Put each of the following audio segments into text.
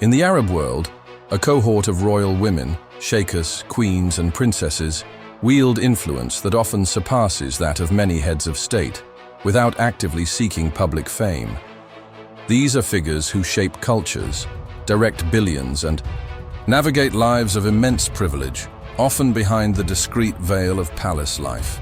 In the Arab world, a cohort of royal women, sheikhs, queens, and princesses, wield influence that often surpasses that of many heads of state, without actively seeking public fame. These are figures who shape cultures, direct billions, and navigate lives of immense privilege, often behind the discreet veil of palace life.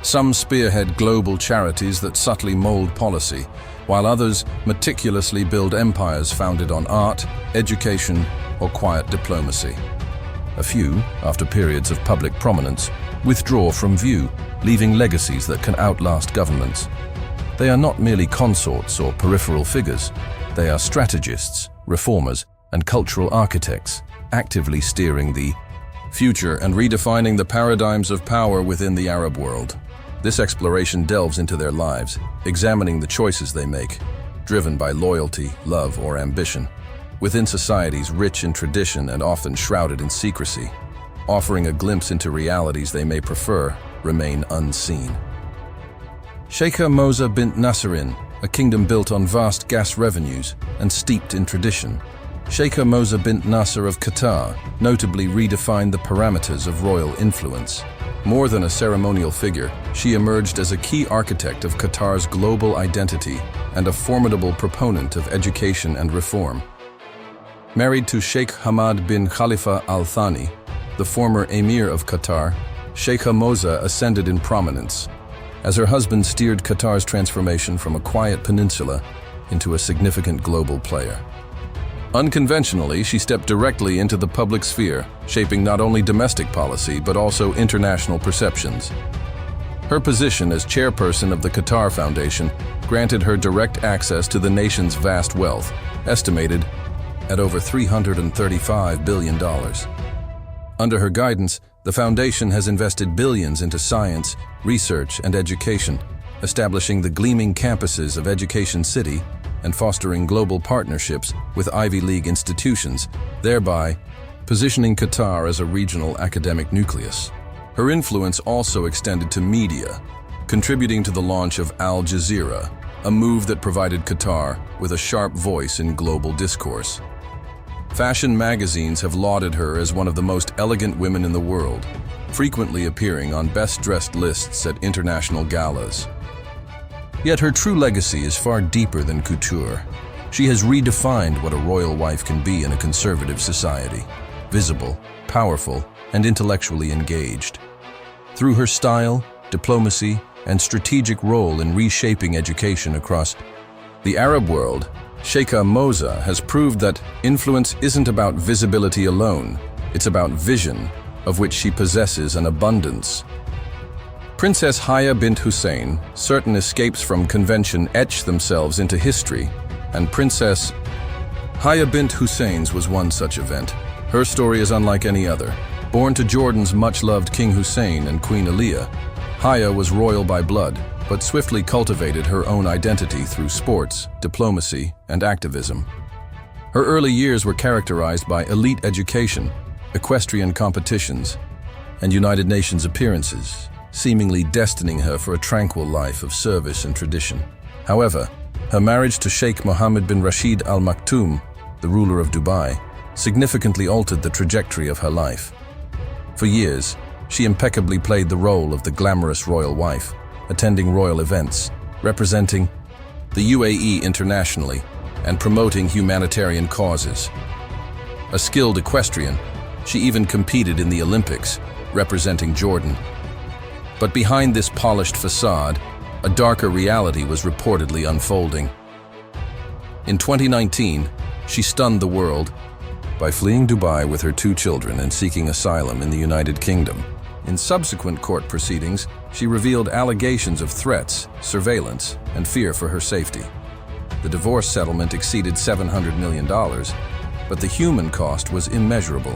Some spearhead global charities that subtly mold policy, while others meticulously build empires founded on art, education, or quiet diplomacy. A few, after periods of public prominence, withdraw from view, leaving legacies that can outlast governments. They are not merely consorts or peripheral figures. They are strategists, reformers, and cultural architects, actively steering the future and redefining the paradigms of power within the Arab world. This exploration delves into their lives, examining the choices they make, driven by loyalty, love, or ambition, within societies rich in tradition and often shrouded in secrecy, offering a glimpse into realities they may prefer remain unseen. Sheikha Moza bint Nasserin, a kingdom built on vast gas revenues and steeped in tradition. Sheikha Moza bint Nasser of Qatar notably redefined the parameters of royal influence. More than a ceremonial figure, she emerged as a key architect of Qatar's global identity and a formidable proponent of education and reform. Married to Sheikh Hamad bin Khalifa Al Thani, the former emir of Qatar, Sheikha Moza ascended in prominence, as her husband steered Qatar's transformation from a quiet peninsula into a significant global player. Unconventionally, she stepped directly into the public sphere, shaping not only domestic policy but also international perceptions. Her position as chairperson of the Qatar Foundation granted her direct access to the nation's vast wealth, estimated at over $335 billion. Under her guidance, the foundation has invested billions into science, research, and education, establishing the gleaming campuses of Education City and fostering global partnerships with Ivy League institutions, thereby positioning Qatar as a regional academic nucleus. Her influence also extended to media, contributing to the launch of Al Jazeera, a move that provided Qatar with a sharp voice in global discourse. Fashion magazines have lauded her as one of the most elegant women in the world, frequently appearing on best-dressed lists at international galas. Yet her true legacy is far deeper than couture. She has redefined what a royal wife can be in a conservative society: visible, powerful, and intellectually engaged. Through her style, diplomacy, and strategic role in reshaping education across the Arab world, Sheikha Moza has proved that influence isn't about visibility alone, it's about vision, of which she possesses an abundance. Princess Haya bint Hussein, certain escapes from convention etch themselves into history, and Princess Haya bint Hussein's was one such event. Her story is unlike any other. Born to Jordan's much-loved King Hussein and Queen Aliyah, Haya was royal by blood, but swiftly cultivated her own identity through sports, diplomacy, and activism. Her early years were characterized by elite education, equestrian competitions, and United Nations appearances, seemingly destining her for a tranquil life of service and tradition. However, her marriage to Sheikh Mohammed bin Rashid Al Maktoum, the ruler of Dubai, significantly altered the trajectory of her life. For years, she impeccably played the role of the glamorous royal wife, attending royal events, representing the UAE internationally, and promoting humanitarian causes. A skilled equestrian, she even competed in the Olympics, representing Jordan. But behind this polished facade, a darker reality was reportedly unfolding. In 2019, she stunned the world by fleeing Dubai with her 2 children and seeking asylum in the United Kingdom. In subsequent court proceedings, she revealed allegations of threats, surveillance, and fear for her safety. The divorce settlement exceeded $700 million, but the human cost was immeasurable.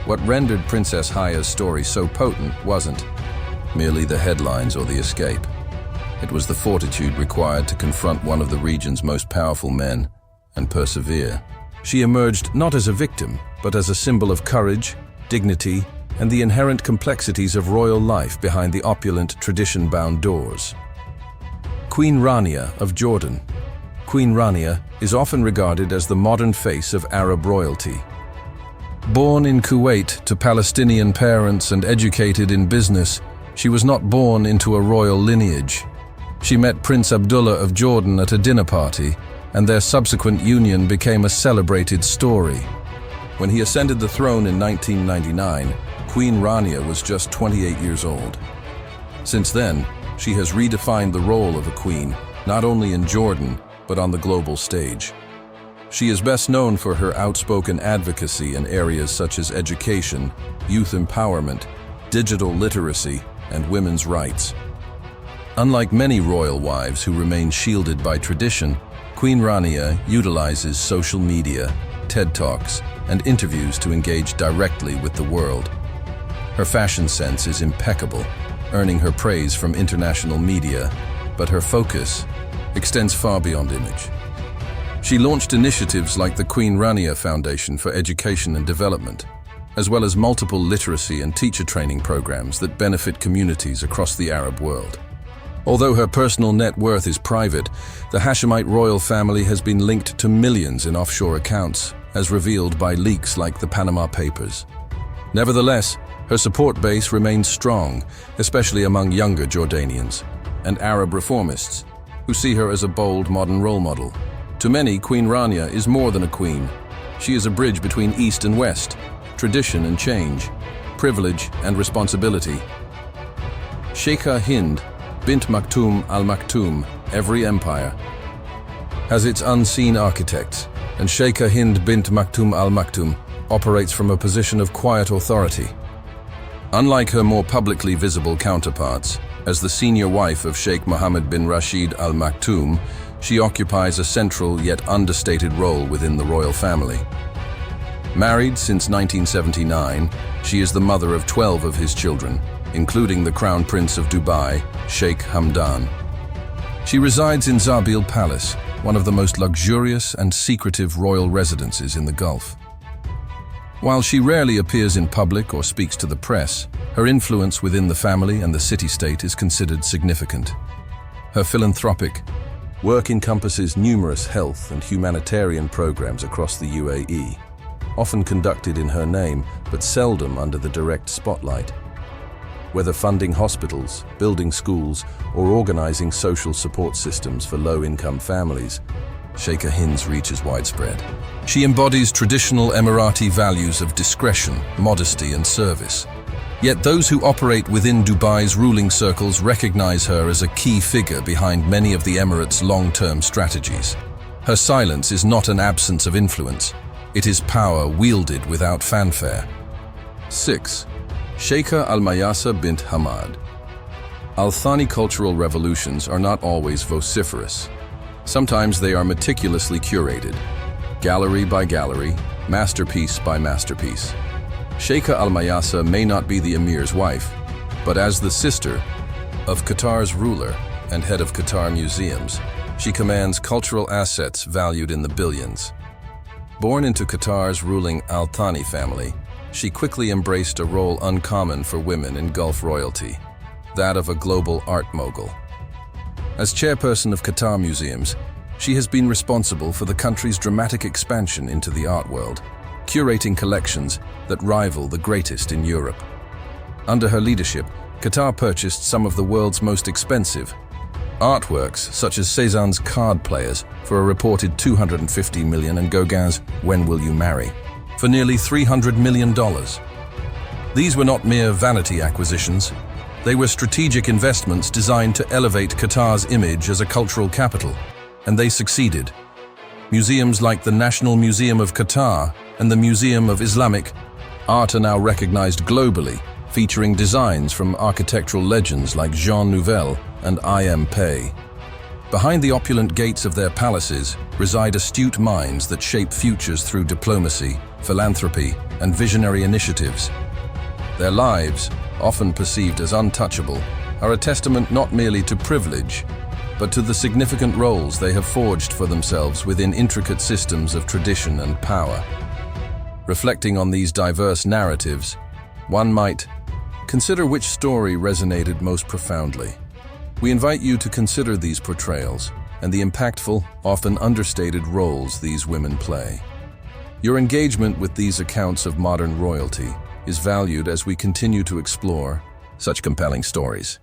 What rendered Princess Haya's story so potent wasn't merely the headlines or the escape. It was the fortitude required to confront one of the region's most powerful men and persevere. She emerged not as a victim, but as a symbol of courage, dignity, and the inherent complexities of royal life behind the opulent, tradition-bound doors. Queen Rania of Jordan. Queen Rania is often regarded as the modern face of Arab royalty. Born in Kuwait to Palestinian parents and educated in business, she was not born into a royal lineage. She met Prince Abdullah of Jordan at a dinner party, and their subsequent union became a celebrated story. When he ascended the throne in 1999, Queen Rania was just 28 years old. Since then, she has redefined the role of a queen, not only in Jordan, but on the global stage. She is best known for her outspoken advocacy in areas such as education, youth empowerment, digital literacy, and women's rights. Unlike many royal wives who remain shielded by tradition, Queen Rania utilizes social media, TED Talks, and interviews to engage directly with the world. Her fashion sense is impeccable, earning her praise from international media, but her focus extends far beyond image. She launched initiatives like the Queen Rania Foundation for Education and Development, as well as multiple literacy and teacher training programs that benefit communities across the Arab world. Although her personal net worth is private, the Hashemite royal family has been linked to millions in offshore accounts, as revealed by leaks like the Panama Papers. Nevertheless, her support base remains strong, especially among younger Jordanians and Arab reformists, who see her as a bold modern role model. To many, Queen Rania is more than a queen. She is a bridge between East and West, tradition and change, privilege and responsibility. Sheikha Hind bint Maktoum Al Maktoum, every empire, has its unseen architects, and Sheikha Hind bint Maktoum Al Maktoum operates from a position of quiet authority. Unlike her more publicly visible counterparts, as the senior wife of Sheikh Mohammed bin Rashid Al Maktoum, she occupies a central yet understated role within the royal family. Married since 1979, she is the mother of 12 of his children, including the Crown Prince of Dubai, Sheikh Hamdan. She resides in Zabil Palace, one of the most luxurious and secretive royal residences in the Gulf. While she rarely appears in public or speaks to the press, her influence within the family and the city-state is considered significant. Her philanthropic work encompasses numerous health and humanitarian programs across the UAE, often conducted in her name, but seldom under the direct spotlight. Whether funding hospitals, building schools, or organizing social support systems for low-income families, Sheikha Hind's reach is widespread. She embodies traditional Emirati values of discretion, modesty, and service. Yet those who operate within Dubai's ruling circles recognize her as a key figure behind many of the Emirates' long-term strategies. Her silence is not an absence of influence. It is power wielded without fanfare. 6. Sheikha Al-Mayasa bint Hamad. Al-Thani cultural revolutions are not always vociferous. Sometimes they are meticulously curated, gallery by gallery, masterpiece by masterpiece. Sheikha Al-Mayasa may not be the emir's wife, but as the sister of Qatar's ruler and head of Qatar Museums, she commands cultural assets valued in the billions. Born into Qatar's ruling Al-Thani family, she quickly embraced a role uncommon for women in Gulf royalty, that of a global art mogul. As chairperson of Qatar Museums, she has been responsible for the country's dramatic expansion into the art world, curating collections that rival the greatest in Europe. Under her leadership, Qatar purchased some of the world's most expensive artworks, such as Cézanne's Card Players for a reported $250 million and Gauguin's When Will You Marry for nearly $300 million. These were not mere vanity acquisitions. They were strategic investments designed to elevate Qatar's image as a cultural capital, and they succeeded. Museums like the National Museum of Qatar and the Museum of Islamic Art are now recognized globally, featuring designs from architectural legends like Jean Nouvel and I.M. Pei. Behind the opulent gates of their palaces reside astute minds that shape futures through diplomacy, philanthropy, and visionary initiatives. Their lives, often perceived as untouchable, are a testament not merely to privilege, but to the significant roles they have forged for themselves within intricate systems of tradition and power. Reflecting on these diverse narratives, one might consider which story resonated most profoundly. We invite you to consider these portrayals and the impactful, often understated roles these women play. Your engagement with these accounts of modern royalty is valued as we continue to explore such compelling stories.